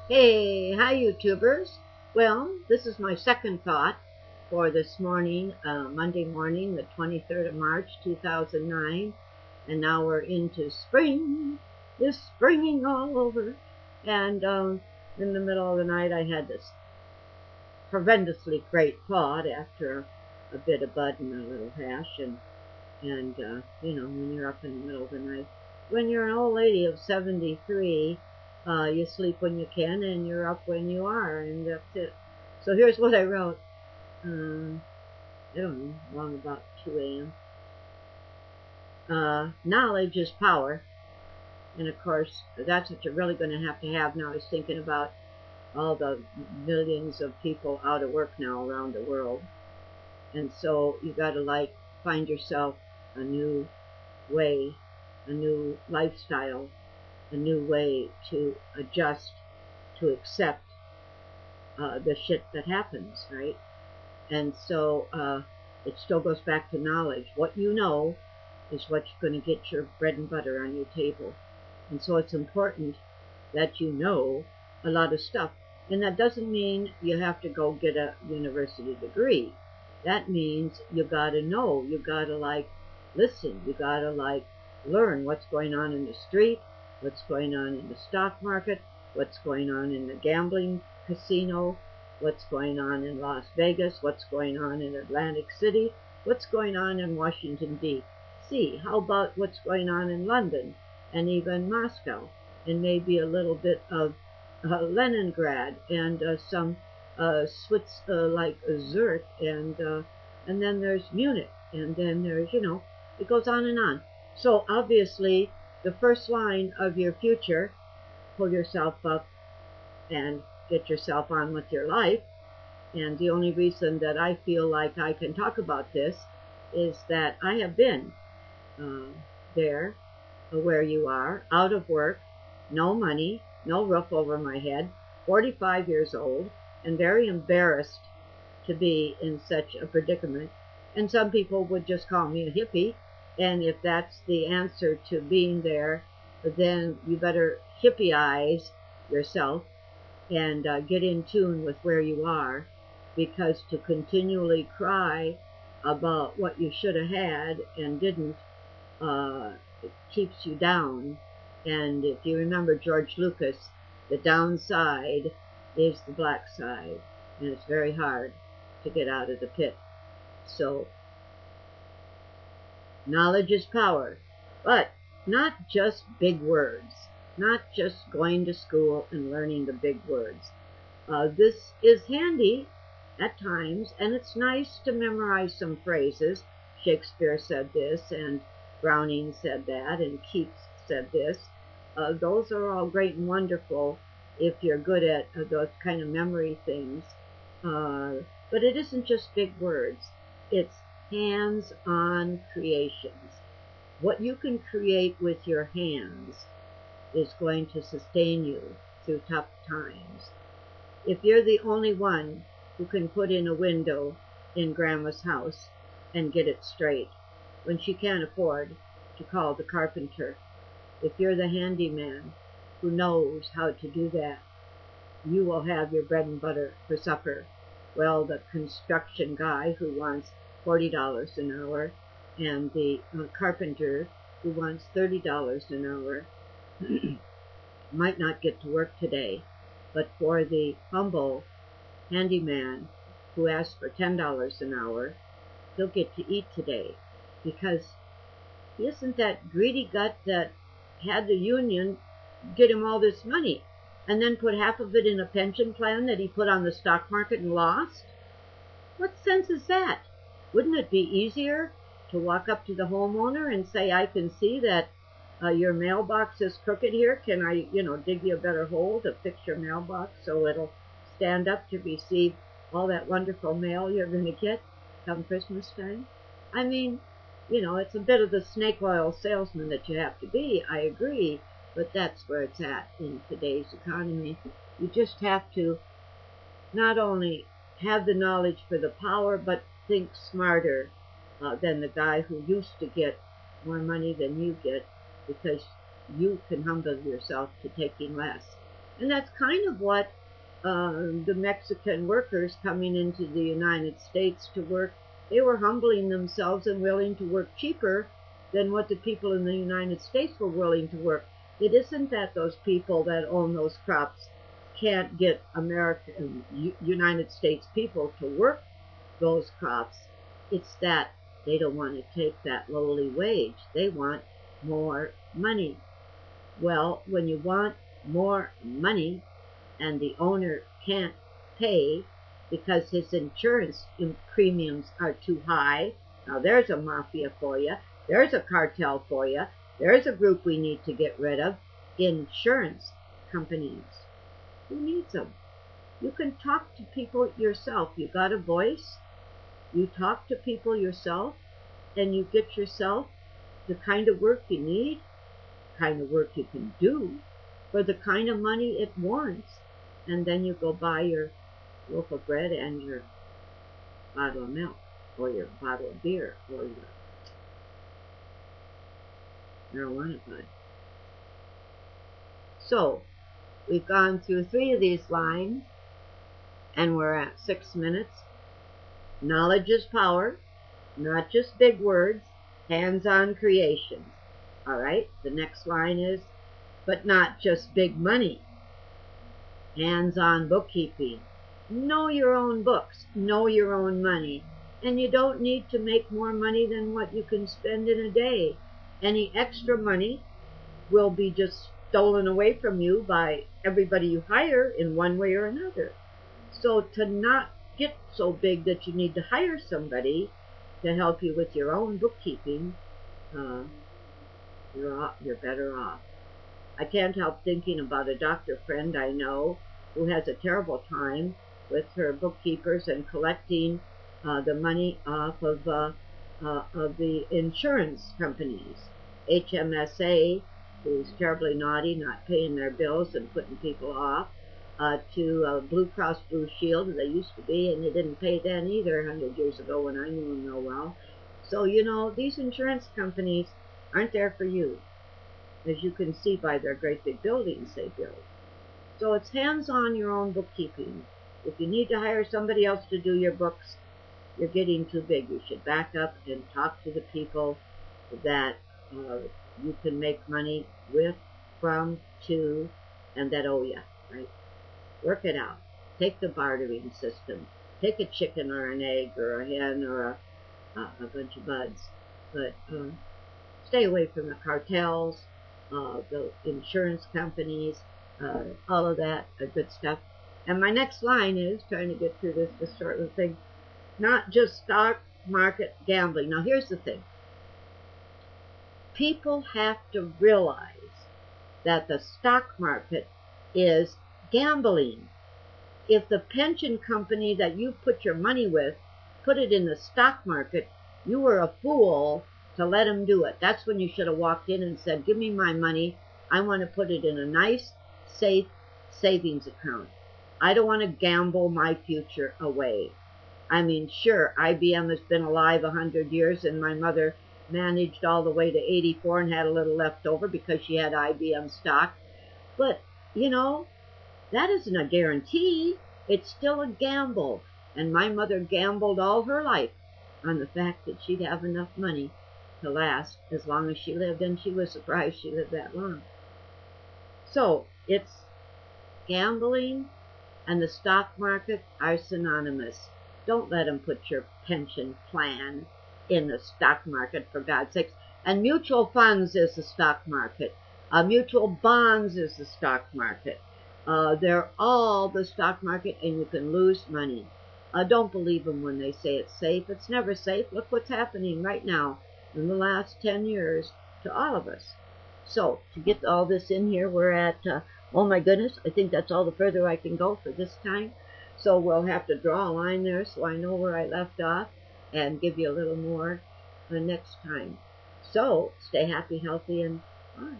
Hey, hi YouTubers. Well, this is my second thought for this morning, Monday morning, the 23rd of March, 2009. And now we're into spring. It's springing all over. And in the middle of the night, I had this horrendously great thought after a bit of bud and a little hash. And when you're up in the middle of the night, when you're an old lady of 73, you sleep when you can and you're up when you are, and that's it. So here's what I wrote. I don't know, long about 2 a.m. Knowledge is power. And of course, that's what you're really going to have now. I was thinking about all the millions of people out of work now around the world. And so you got to find yourself a new way, a new lifestyle, a new way to adjust, to accept the shit that happens, right? And so it still goes back to knowledge. What you know is what's going to get your bread and butter on your table. And so it's important that you know a lot of stuff. And that doesn't mean you have to go get a university degree. That means you gotta know, you gotta listen, you gotta learn what's going on in the street, what's going on in the stock market, what's going on in the gambling casino, what's going on in Las Vegas, what's going on in Atlantic City, what's going on in Washington, D.C. How about what's going on in London and even Moscow, and maybe a little bit of Leningrad and some Swiss like Zurich, and then there's Munich, and then there's it goes on and on. So obviously, the first line of your future, pull yourself up and get yourself on with your life. And the only reason that I feel like I can talk about this is that I have been there where you are, out of work, no money, no roof over my head, 45 years old, and very embarrassed to be in such a predicament. And some people would just call me a hippie, and if that's the answer to being there, then you better hippie-ize yourself and get in tune with where you are, because to continually cry about what you should have had and didn't, it keeps you down. And if you remember George Lucas, the downside is the black side, and it's very hard to get out of the pit. So knowledge is power, but not just big words, not just going to school and learning the big words. This is handy at times, and it's nice to memorize some phrases. Shakespeare said this, and Browning said that, and Keats said this. Those are all great and wonderful if you're good at those kind of memory things. But it isn't just big words. It's hands-on creations. What you can create with your hands is going to sustain you through tough times. If you're the only one who can put in a window in Grandma's house and get it straight when she can't afford to call the carpenter, if you're the handyman who knows how to do that, you will have your bread and butter for supper. Well, the construction guy who wants $40 an hour and the carpenter who wants $30 an hour might not get to work today. But for the humble handyman who asks for $10 an hour, he'll get to eat today, because he isn't that greedy gut that had the union get him all this money and then put half of it in a pension plan that he put on the stock market and lost. What sense is that? Wouldn't it be easier to walk up to the homeowner and say, I can see that your mailbox is crooked here. Can I, dig you a better hole to fix your mailbox so it'll stand up to receive all that wonderful mail you're going to get come Christmas time? I mean, it's a bit of the snake oil salesman that you have to be, I agree, but that's where it's at in today's economy. You just have to not only have the knowledge for the power, but think smarter than the guy who used to get more money than you get, because you can humble yourself to taking less. And that's kind of what the Mexican workers coming into the United States to work, they were humbling themselves and willing to work cheaper than what the people in the United States were willing to work. It isn't that those people that own those crops can't get American, United States people to work those crops. It's that they don't want to take that lowly wage. They want more money. Well, when you want more money and the owner can't pay because his insurance premiums are too high, now there's a mafia for you. There's a cartel for you. There's a group we need to get rid of. Insurance companies. Who needs them? You can talk to people yourself. You got a voice. You talk to people yourself, and you get yourself the kind of work you need, the kind of work you can do, for the kind of money it warrants. And then you go buy your loaf of bread and your bottle of milk, or your bottle of beer, or your marijuana bud. So, we've gone through 3 of these lines, and we're at 6 minutes. Knowledge is power, not just big words, hands-on creations. All right, the next line is, but not just big money. Hands-on bookkeeping. Know your own books, know your own money, and you don't need to make more money than what you can spend in a day. Any extra money will be just stolen away from you by everybody you hire in one way or another. So to not get so big that you need to hire somebody to help you with your own bookkeeping, you're better off. I can't help thinking about a doctor friend I know who has a terrible time with her bookkeepers and collecting the money off of the insurance companies. HMSA, who's terribly naughty, not paying their bills and putting people off, to Blue Cross Blue Shield, they used to be, and they didn't pay then either 100 years ago when I knew them real well. So, you know, these insurance companies aren't there for you, as you can see by their great big buildings they build. So it's hands-on your own bookkeeping. If you need to hire somebody else to do your books, you're getting too big. You should back up and talk to the people that you can make money with, from, to, and that owe you, right? Work it out. Take the bartering system. Take a chicken or an egg or a hen or a bunch of buds. But stay away from the cartels, the insurance companies, all of that good stuff. And my next line is, trying to get through this short little thing, not just stock market gambling. Now here's the thing. People have to realize that the stock market is gambling. If the pension company that you put your money with put it in the stock market, you were a fool to let them do it. That's when you should have walked in and said, give me my money. I want to put it in a nice, safe savings account. I don't want to gamble my future away. I mean, sure, IBM has been alive 100 years, and my mother managed all the way to 84 and had a little left over because she had IBM stock. But, you know, that isn't a guarantee. It's still a gamble. And my mother gambled all her life on the fact that she'd have enough money to last as long as she lived, and she was surprised she lived that long. So, it's gambling and the stock market are synonymous. Don't let them put your pension plan in the stock market, for God's sakes. And mutual funds is the stock market. Mutual bonds is the stock market. They're all the stock market, and you can lose money. Don't believe them when they say it's safe. It's never safe. Look what's happening right now in the last 10 years to all of us. So, to get all this in here, we're at, oh my goodness, I think that's all the further I can go for this time. So we'll have to draw a line there so I know where I left off and give you a little more the next time. So, stay happy, healthy, and bye.